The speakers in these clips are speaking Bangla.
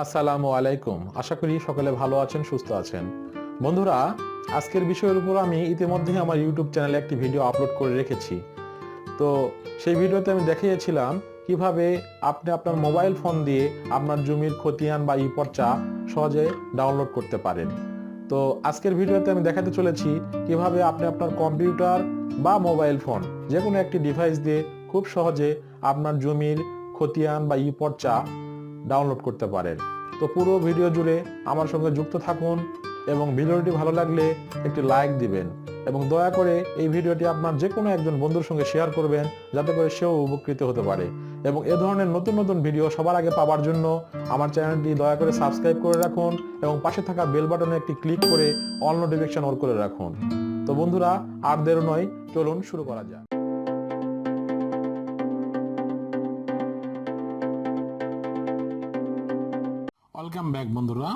আসসালামু আলাইকুম। আশা করি সকলে ভালো আছেন, সুস্থ আছেন। বন্ধুরা, আজকের বিষয়ের উপর আমি ইতিমধ্যে আমার ইউটিউব চ্যানেলে একটি ভিডিও আপলোড করে রেখেছি। তো সেই ভিডিওতে আমি দেখিয়েছিলাম কিভাবে আপনি আপনার মোবাইল ফোন দিয়ে আপনার জমির খতিয়ান বা ইপর্চা সহজে ডাউনলোড করতে পারেন। তো আজকের ভিডিওতে আমি দেখাতে চলেছি কিভাবে আপনি আপনার কম্পিউটার বা মোবাইল ফোন যে কোনো একটি ডিভাইস দিয়ে খুব সহজে আপনার জমির খতিয়ান বা ইপর্চা ডাউনলোড করতে পারেন। তো পুরো ভিডিও জুড়ে আমার সঙ্গে যুক্ত থাকুন এবং ভিডিওটি ভালো লাগলে একটি লাইক দিবেন এবং দয়া করে এই ভিডিওটি আপনার যে কোনো একজন বন্ধুর সঙ্গে শেয়ার করবেন, যাতে করে সেও উপকৃত হতে পারে। এবং এ ধরনের নতুন নতুন ভিডিও সবার আগে পাওয়ার জন্য আমার চ্যানেলটি দয়া করে সাবস্ক্রাইব করে রাখুন এবং পাশে থাকা বেল বাটনে একটি ক্লিক করে অল নোটিফিকেশন অন করে রাখুন। তো বন্ধুরা, আর দেরি নয়, চলুন শুরু করা যাক। ওয়েলকাম ব্যাক বন্ধুরা।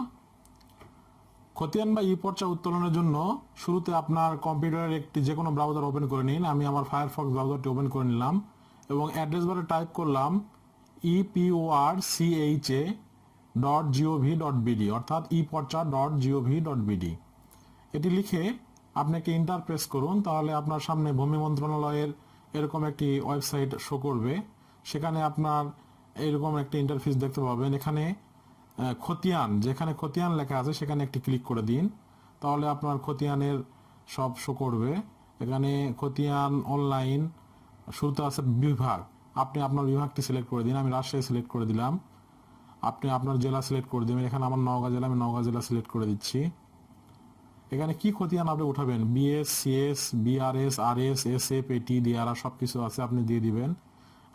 খতিয়ান বা ইপর্চা উত্তোলনের জন্য শুরুতে আপনার কম্পিউটারের একটি যে কোনো ব্রাউজার ওপেন করে নিন। আমি আমার ফায়ারফক্স ব্রাউজারটি ওপেন করে নিলাম এবং অ্যাড্রেস বারে টাইপ করলাম eporcha.gov.bd অর্থাৎ eporcha.gov.bd। এটি লিখে আপনি একটি ইন্টার প্রেস করুন, তাহলে আপনার সামনে ভূমি মন্ত্রণালয়ের এরকম একটি ওয়েবসাইট শো করবে। সেখানে আপনার এরকম একটি ইন্টারফেস দেখতে পাবেন। এখানে খতিয়ান, যেখানে খতিয়ান লেখা আছে সেখানে একটি ক্লিক করে দিন, তাহলে আপনার খতিয়ানের সব শো করবে। এখানে খতিয়ান অনলাইন, শুরুতে আছে বিভাগ। আপনি আপনার বিভাগটি সিলেক্ট করে দিন। আমি রাজশাহী সিলেক্ট করে দিলাম। আপনি আপনার জেলা সিলেক্ট করে দেবেন। এখানে আমার নওগাঁ জেলা, আমি নওগাঁ জেলা সিলেক্ট করে দিচ্ছি। এখানে কি খতিয়ান আপনি উঠাবেন, BS, CS, BRS, RS, SF, এটি, ডিআরআ সব কিছু আছে, আপনি দিয়ে দিবেন।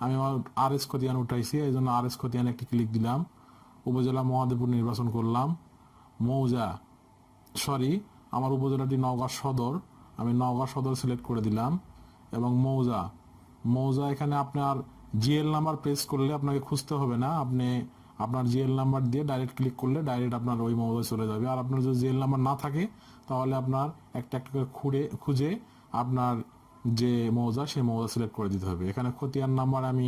আমি আমার আরএস খতিয়ান উঠাইছি, এই জন্য আরএস খতিয়ান একটি ক্লিক দিলাম। উপজেলা মহাদেবপুর নির্বাচন করলাম। আমার উপজেলাটি নওগাঁ সদর, আমি নওগাঁ সদর সিলেক্ট করে দিলাম। এবং মৌজা এখানে আপনার জিএল নাম্বার প্রেস করলে আপনাকে খুঁজতে হবে না, আপনি আপনার জিএল নাম্বার দিয়ে ডাইরেক্ট ক্লিক করলে ডাইরেক্ট আপনার ওই মৌজায় চলে যাবে। আর আপনার যদি জিএল নাম্বার না থাকে তাহলে আপনার একটা একটা করে খুঁজে আপনার যে মৌজা সেই মৌজা সিলেক্ট করে দিতে হবে। এখানে খতিয়ান নাম্বার আমি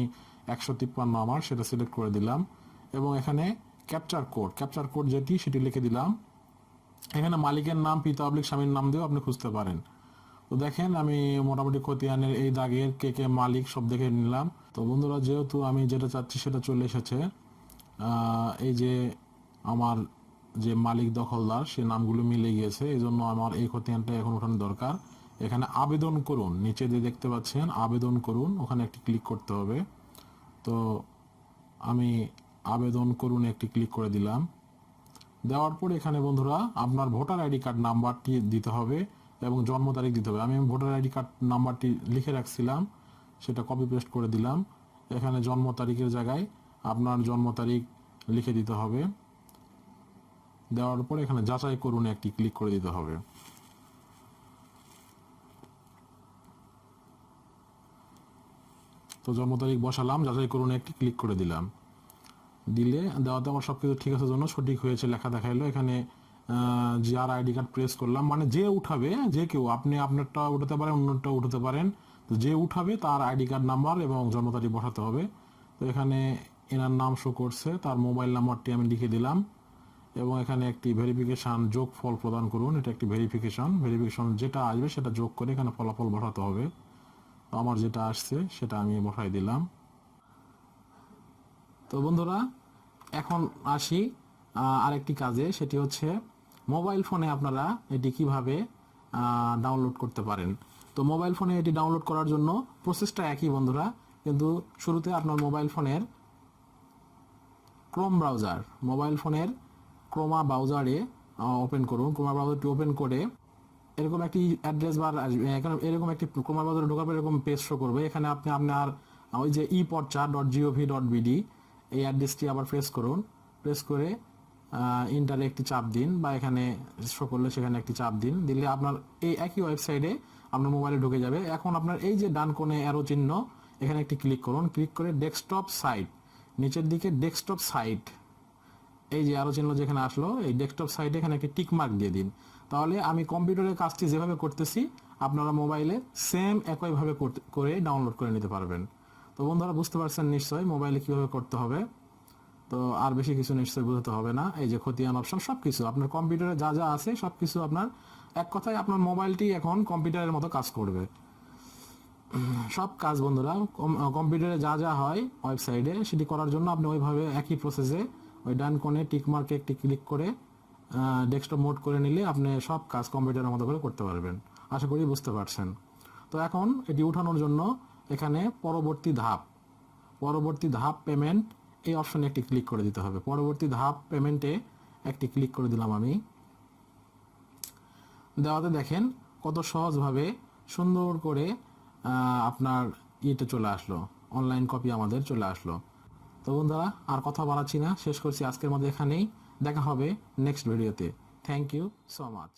153 আমার, সেটা সিলেক্ট করে দিলাম এবং এখানে ক্যাপচার কোড যেটি সেটি লিখে দিলাম। এখানে মালিকের নাম, পিতা অবলিক স্বামীর নাম দিয়েও আপনি খুঁজতে পারেন। তো দেখেন আমি মোটামুটি খতিয়ানের এই দাগের কে কে মালিক সব দেখে নিলাম। তো বন্ধুরা, যেহেতু আমি যেটা চাচ্ছি সেটা চলে এসেছে, এই যে আমার যে মালিক দখলদার সে নামগুলো মিলে গিয়েছে, এই জন্য আমার এই খতিয়ানটা এখন ওঠানো দরকার। এখানে আবেদন করুন, নিচে দিয়ে দেখতে পাচ্ছেন আবেদন করুন, ওখানে একটি ক্লিক করতে হবে। তো আমি আবেদন করুন একটি ক্লিক করে দিলাম। দেওয়ার পর এখানে বন্ধুরা আপনার ভোটার আইডি কার্ড নাম্বারটি দিতে হবে এবং জন্ম তারিখ দিতে হবে। আমি ভোটার আইডি কার্ড নাম্বারটি লিখে রাখছিলাম, সেটা কপি পেস্ট করে দিলাম। এখানে জন্ম তারিখের জায়গায় আপনার জন্ম তারিখ লিখে দিতে হবে। দেওয়ার পর এখানে যাচাই করুন একটি ক্লিক করে দিতে হবে। তো জন্ম তারিখ বসালাম, যাচাই করুন একটি ক্লিক করে দিলাম। দেওয়াতে আমার সবকিছু ঠিক আছে জন্য সঠিক হয়েছে লেখা দেখাইলো। এখানে যার আইডি কার্ড প্রেস করলাম, মানে যে উঠাবে, যে কেউ, আপনি আপনারটা উঠাতে পারেন, অন্যটা উঠাতে পারেন। তো যে উঠাবে তার আইডি কার্ড নাম্বার এবং জন্ম তারিখ বসাতে হবে। তো এখানে এনার নাম শো করছে, তার মোবাইল নাম্বারটি আমি লিখে দিলাম এবং এখানে একটি ভেরিফিকেশন যোগ ফল প্রদান করুন। এটা একটি ভেরিফিকেশন যেটা আসবে সেটা যোগ করে এখানে ফলাফল বসাতে হবে। তো আমার যেটা আসছে সেটা আমি বসাই দিলাম। তো বন্ধুরা, এখন আসি আরেকটি কাজে, সেটি হচ্ছে মোবাইল ফোনে আপনারা এটি কিভাবে ডাউনলোড করতে পারেন। তো মোবাইল ফোনে এটি ডাউনলোড করার জন্য প্রসেসটা একই বন্ধুরা, কিন্তু শুরুতে আপনার মোবাইল ফোনের ক্রোমা ব্রাউজারে ওপেন করুন। ক্রোমা ব্রাউজারটি ওপেন করে এরকম একটি অ্যাড্রেস বার আসবে। এরকম একটি ক্রোমা ব্রাউজারে ঢোকার পর এরকম পেজ শো করবে। এখানে আপনি আপনার ওই যে eporcha.gov.bd এই অ্যাড্রেসটি আবার প্রেস করুন। প্রেস করে ইন্টারে একটি চাপ দিন, বা এখানে শো করলে সেখানে একটি চাপ দিন। দিলে আপনার এই একই ওয়েবসাইটে আপনার মোবাইলে ঢুকে যাবে। এখন আপনার এই যে ডান কোণে অ্যারো চিহ্ন, এখানে একটি ক্লিক করুন। ক্লিক করে ডেস্কটপ সাইট, নিচের দিকে ডেস্কটপ সাইট, এই যে অ্যারো চিহ্ন যেখানে আসলো, এই ডেস্কটপ সাইটে এখানে একটি টিক মার্ক দিয়ে দিন। তাহলে আমি কম্পিউটারের কাজটি যেভাবে করতেছি আপনারা মোবাইলে সেম একইভাবে করে ডাউনলোড করে নিতে পারবেন। তো বন্ধুরা, বুঝতে পারছেন নিশ্চয়ই মোবাইলে কিভাবে করতে হবে। তো তো আর বেশি কিছু নিশ্চয়ই বোঝাতে হবে না। এই যে খতিয়ান অপশন সবকিছু আপনার কম্পিউটারে যা যা আছে সবকিছু আপনার, এক কথায় আপনার মোবাইলটি এখন কম্পিউটারের মতো কাজ করবে। সব কাজ বন্ধুরা কম্পিউটারে যা যা হয় ওয়েবসাইটে সেটি করার জন্য আপনি ওইভাবে একই প্রসেসে ওই ডান কোণে টিক মার্কে একটি ক্লিক করে ডেস্কটপ মোড করে নিলে আপনি সব কাজ কম্পিউটারের মতো করে করতে পারবেন। আশা করি বুঝতে পারছেন। তো এখন এটি উঠানোর জন্য এখানে পরবর্তী ধাপ পেমেন্ট এই অপশনে একটি ক্লিক করে দিতে হবে। পরবর্তী ধাপ পেমেন্টে একটি ক্লিক করে দিলাম আমি। দেওয়াতে দেখেন কত সহজভাবে সুন্দর করে আপনার ইয়েতে চলে আসলো, অনলাইন কপি আমাদের চলে আসলো। তো বন্ধুরা আর কথা বাড়াচ্ছি না, শেষ করছি আজকের মধ্যে এখানেই। দেখা হবে নেক্সট ভিডিওতে। Thank you so much.